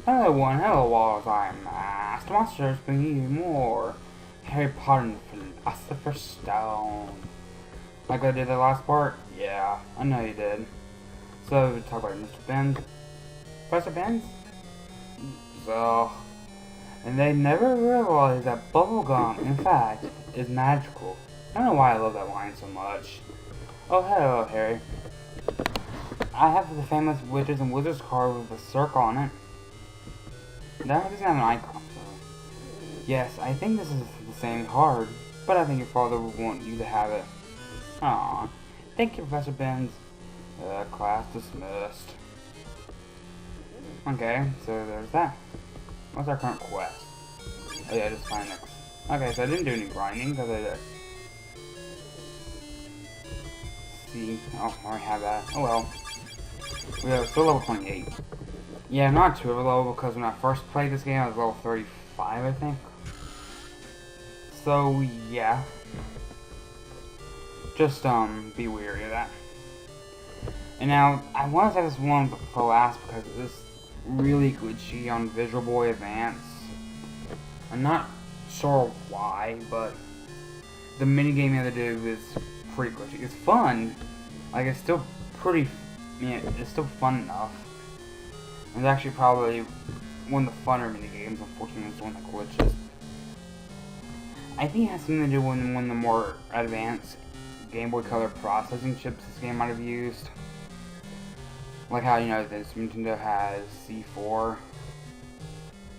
hello, Lodz, I'm Master Monsters, bringing you more Harry Potter and the Philosopher's Stone. Like I did the last part? Yeah, I know you did. So, we talk about Mr. Benz. Professor Benz? So, and they never realized that bubblegum, in fact, is magical. I don't know why I love that line so much. Oh, hello, Harry. I have the famous Witches and Wizards card with a circle on it. That doesn't have an icon, so... Yes, I think this is the same card, but I think your father would want you to have it. Aww. Thank you, Professor Benz. Class dismissed. Okay, so there's that. What's our current quest? Oh yeah, just find next. Okay, so I didn't do any grinding, because I... See, oh, I already have that. Oh well. We are still level 28. Yeah, not too low, because when I first played this game, I was level 35, I think. So, yeah. Just, be wary of that. And now, I want to say this one for last, because it's really glitchy on Visual Boy Advance. I'm not sure why, but the minigame you have to do is pretty glitchy. It's fun. Like, it's still pretty... Yeah, it's still fun enough. It's actually probably one of the funner minigames. Unfortunately, it's one that glitches. I think it has something to do with one of the more advanced Game Boy Color processing chips this game might have used. Like how, you know, this Nintendo has C4.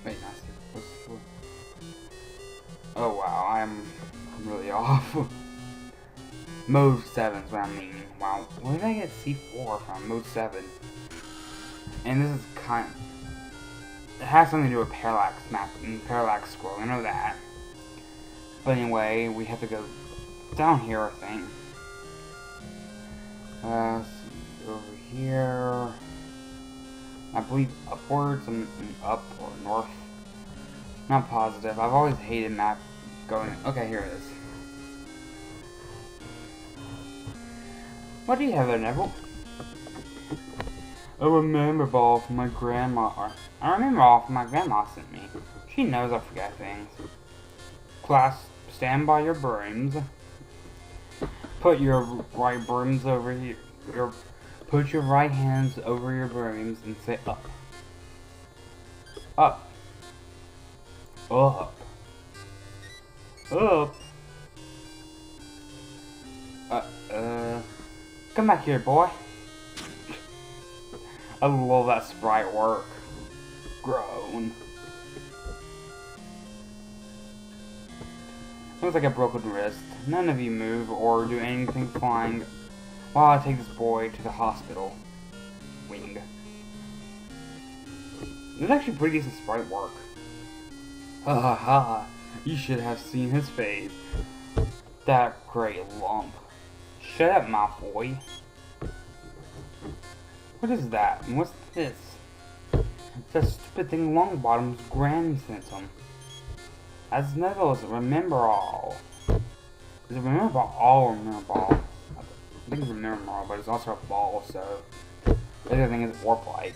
Wait, not C4. What's C4? Oh wow, I'm really off. Mode 7 is what I mean. Wow, where did I get C4 from? Mode 7. And this is kind of... It has something to do with parallax mapping, parallax scrolling, I know that. But anyway, we have to go down here, I think. See, over here... I believe upwards and up or north. Not positive. I've always hated map going... Okay, here it is. What do you have there, Neville? A remember ball from my grandma. I remember all from my grandma sent me. She knows I forget things. Class, stand by your brooms. Put your right brooms over here. Put your right hands over your brooms and say up. Up. Up. Up. Come back here, boy. I love that sprite work. Groan. Looks like a broken wrist. None of you move or do anything flying while I take this boy to the hospital. Wing. It's actually pretty decent sprite work. Ha ha ha. You should have seen his face. That great lump. Shut up, my boy. What is that? And what's this? It's that stupid thing Longbottom's granny sent him. As Neville's Remember All. Is it Remember All or Remember Ball? I think it's Remember All, but it's also a ball, so... The other thing is warp-like.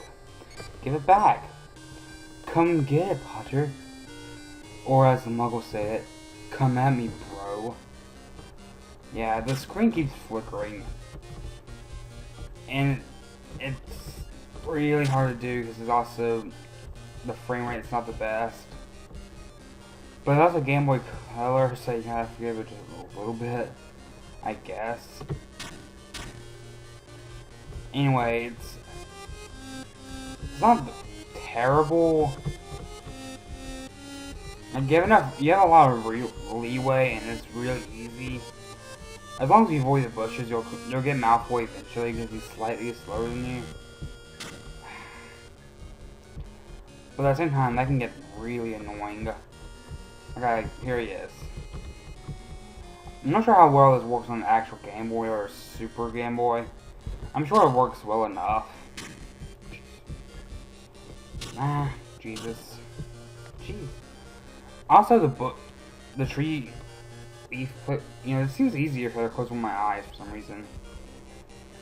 Give it back! Come get it, Potter. Or as the Muggles say it, come at me, bro. Yeah, the screen keeps flickering. And it's really hard to do because it's also the frame rate is not the best. But it's also Game Boy Color, so you have to give it just a little bit, I guess. Anyway, it's not terrible. Like you have a lot of leeway, and it's really easy. As long as you avoid the bushes, you'll get Malfoy eventually because he's slightly slower than you. But at the same time, that can get really annoying. Okay, here he is. I'm not sure how well this works on the actual Game Boy or Super Game Boy. I'm sure it works well enough. Ah, Jesus. Jeez. Also, the tree leaf, you know, it seems easier if I close one of my eyes for some reason.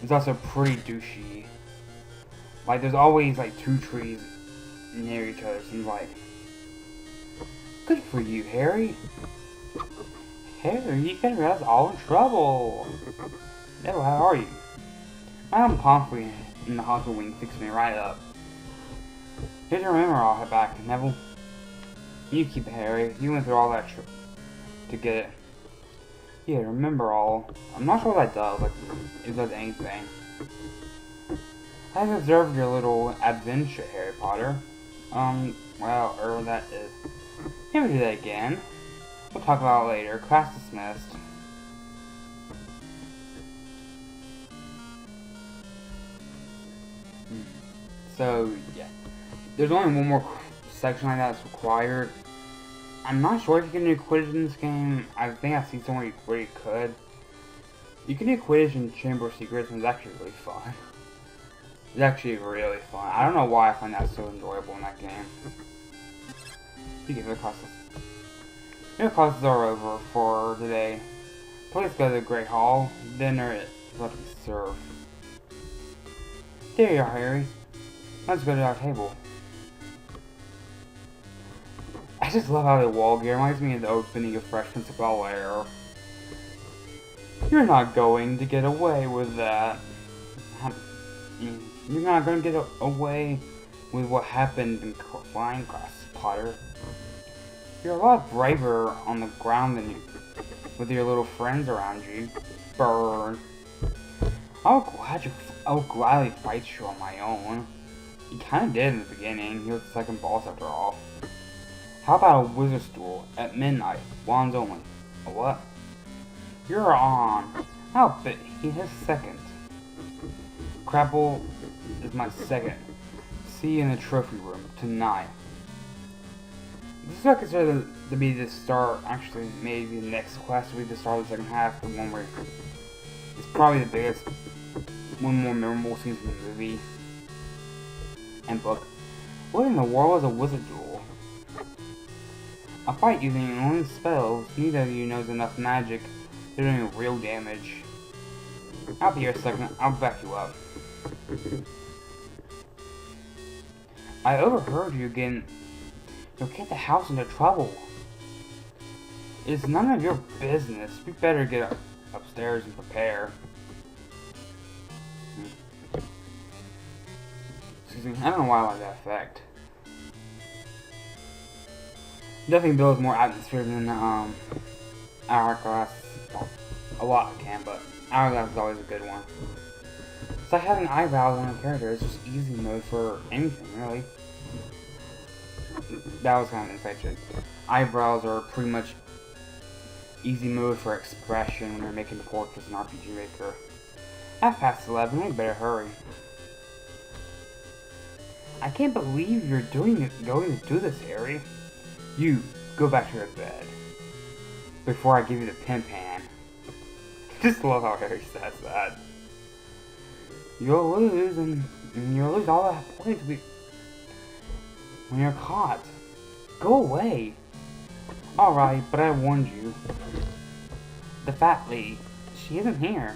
It's also pretty douchey. Like, there's always, like, 2 trees near each other, seems like. Good for you, Harry. Harry, you got us all in trouble. Neville, how are you? Madam Pomfrey in the hospital wing fixed me right up. Here's your memory, I'll head back. Neville, you keep it, Harry. You went through all that to get it. Yeah, remember all. I'm not sure what that does, like, if it does anything. I've observed your little adventure, Harry Potter. Well, that is. Never do that again. We'll talk about it later. Class dismissed. So, yeah. There's only one more section like that that's required. I'm not sure if you can do Quidditch in this game. I think I've seen somewhere where you could. You can do Quidditch in Chamber of Secrets, and it's actually really fun. It's actually really fun. I don't know why I find that so enjoyable in that game. You get the classes. Your classes are over for today. Please go to the Great Hall. Dinner is about to be served. There you are, Harry. Let's go to our table. I just love how the wall gear reminds me of the opening of Fresh Prince of Bel-Air. You're not going to get away with that. You're not going to get away with what happened in flying class, Potter. You're a lot braver on the ground than you, with your little friends around you. Burn. I'll gladly fight you on my own. You kinda did in the beginning. He was the second boss after all. How about a wizard's duel at midnight? Wands only. A what? You're on. I'll bet he has second. Crapple is my second. See you in the trophy room tonight. This is what I consider to be the start, actually maybe the next quest will be the start of the second half, the one where it's probably the biggest, one more memorable scene from the movie and book. What in the world is a wizard duel? A fight using only spells, neither of you knows enough magic to do any real damage. I'll be here a second, I'll back you up. I overheard you again. You'll get the house into trouble. It's none of your business. We better get upstairs and prepare. Excuse me, I don't know why I like that effect. Definitely builds more atmosphere than Hourglass. A lot can, but Hourglass is always a good one. It's like having eyebrows on a character. It's just easy mode for anything, really. That was kind of infected. Eyebrows are pretty much easy mode for expression when you're making portraits in RPG Maker. 11:30, we better hurry. I can't believe you're going to do this, Harry. You, go back to your bed. Before I give you the pin pan. Just love how Harry says that. You'll lose, and you'll lose all that points when you're caught. Go away. Alright, but I warned you. The fat lady, she isn't here.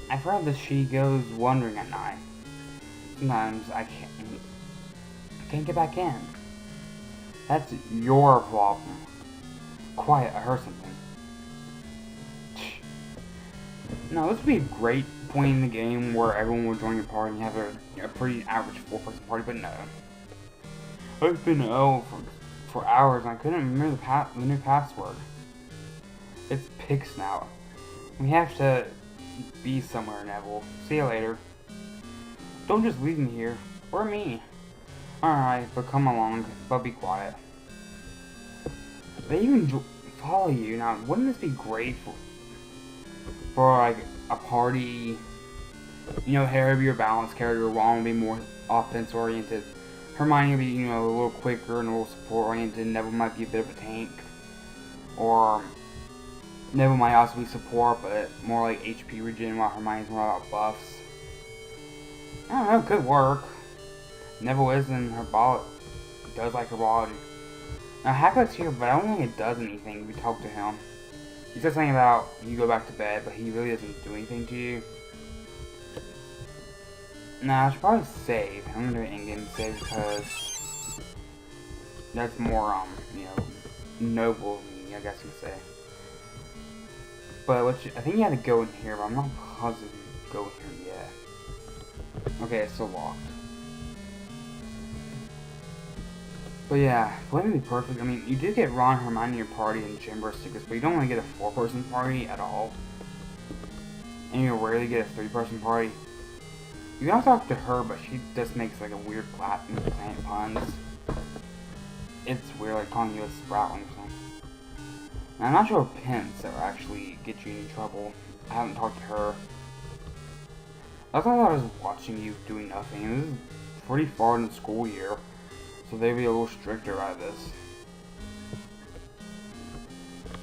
I've heard that she goes wandering at night. Sometimes I can't get back in. That's your problem. Quiet, I heard something. Now, this would be a great point in the game where everyone will join your party and have a pretty average 4-person party, but no. I've been ill for hours and I couldn't remember the new password. It's Pig Snout. We have to be somewhere, Neville. See you later. Don't just leave me here. Or me. Alright, but come along. But be quiet. They even follow you. Now, wouldn't this be great for like a party? You know, Harry would be your balanced character, Ron would be more offense oriented. Hermione would be, you know, a little quicker and a little support oriented. Neville might be a bit of a tank. Or Neville might also be support, but more like HP regen, while Hermione's more about buffs. I don't know, it could work. Neville is in her ball. Does like her body. Now Hagrid's here, but I don't think it does anything if we talk to him. He said something about you go back to bed, but he really doesn't do anything to you. Nah, I should probably save. I'm gonna do an in-game save because That's more, you know, noble of me, I guess you'd say. But I think you had to go in here, but I'm not positive you go here yet. Okay, it's still locked. But yeah, Flame would be perfect. I mean, you do get Ron, Hermione, your party, and Chamber Stickers, but you don't really get a 4-person party at all. And you rarely get a 3-person party. You can also talk to her, but she just makes like a weird Latin plant puns. It's weird, like calling you a Sproutling or something. And I'm not sure if pins that will actually get you in trouble. I haven't talked to her. I thought I was watching you doing nothing. This is pretty far in the school year, so they'd be a little stricter about this.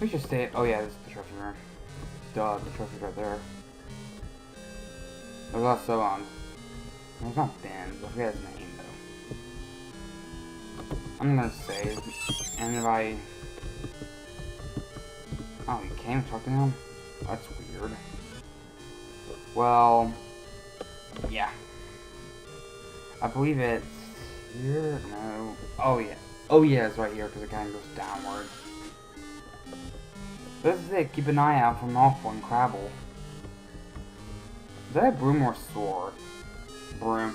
We should stay. Oh yeah, this is the trophy room. Duh, the trophy's right there. There's also it's not Ben, but I forget his name though. I'm gonna save, and if I... Oh, you can't talk to him? That's weird. Well, yeah. I believe it's here? No. Oh yeah. Oh yeah, it's right here because it kind of goes downward. This is it. Keep an eye out for Malfoy and Crabble. Is that a broom or sword? Broom.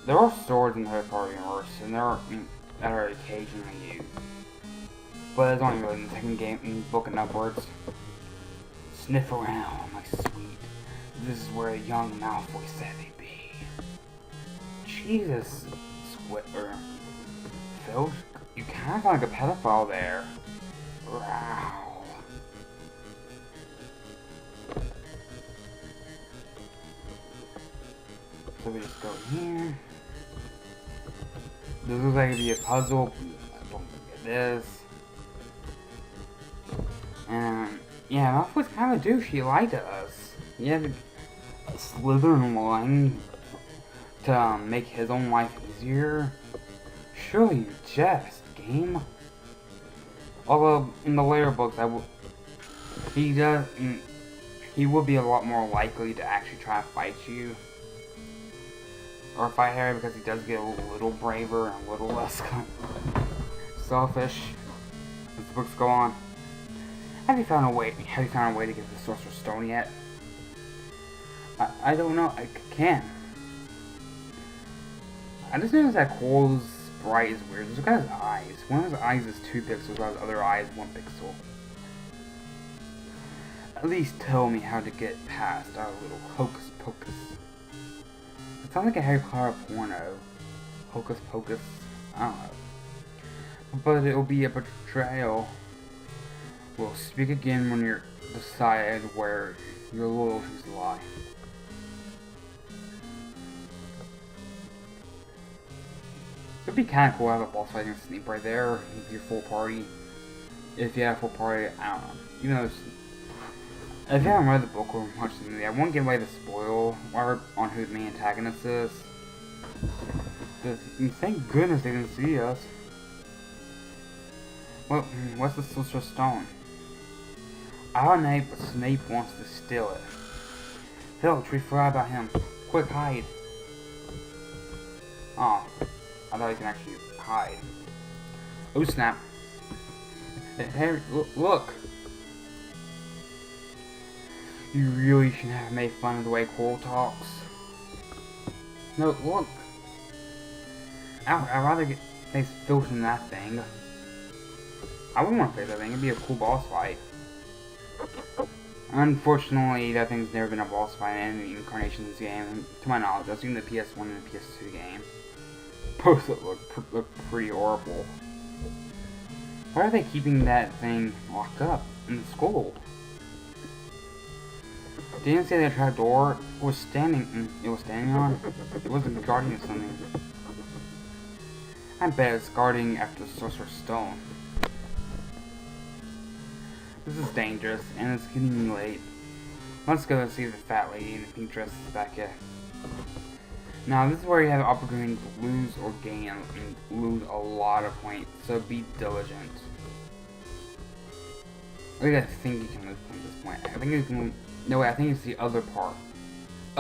There are swords in the Harry Potter universe, and there are that are occasionally used. But it's only really in the second game, in book and upwards. Sniff around, my sweet. This is where a young Malfoy said they'd be. Jesus, Squidward. Phil, you kind of sound like a pedophile there. Wow. So we just go here. This looks like it'd be a puzzle. Don't forget this. And yeah, Malfoy's kind of a douche. He lied to us. He had to slither in line to make his own life easier. Surely you jest, game. Although in the later books, he would be a lot more likely to actually try to fight you. Or fight Harry, because he does get a little braver and a little less selfish as the books go on. Have you found a way to get the Sorcerer's Stone yet? I don't know. I can. I just noticed that Quirrell's sprite is weird. Look at his eyes. One of his eyes is 2 pixels, while his other eye is 1 pixel. At least tell me how to get past our little hocus pocus. It sounds like a Harry Potter porno. Hocus pocus. I don't know. But it'll be a betrayal. We'll speak again when you're decided where your loyalties lie. It'd be kind of cool to have a boss fight against Snape right there with your full party. If you have a full party, I don't know. You know, if you haven't read the book or watched the movie, I won't give away the spoil on who the main antagonist is. Thank goodness they didn't see us. Well, what's the Sorcerer's Stone? I don't know, but Snape wants to steal it. Filch, we forgot about him. Quick, hide. Oh, I thought you can actually hide. Oh snap. Harry, look. You really shouldn't have made fun of the way Quirrell talks. No, look. I'd rather face Filch than that thing. I wouldn't want to face that thing. It'd be a cool boss fight. Unfortunately, that thing's never been a boss fight in any incarnation of this game. To my knowledge, I've seen the PS1 and the PS2 game. Both look pretty horrible. Why are they keeping that thing locked up in the school? Didn't say that trap door was standing on. It wasn't guarding something. I bet it's guarding after the Sorcerer's Stone. This is dangerous, and it's getting late. Let's go and see the fat lady in the pink dress is back here. Now, this is where you have the opportunity to lose or gain, and lose a lot of points, so be diligent. I think you can lose points at this point. I think you can... No, wait, I think it's the other part.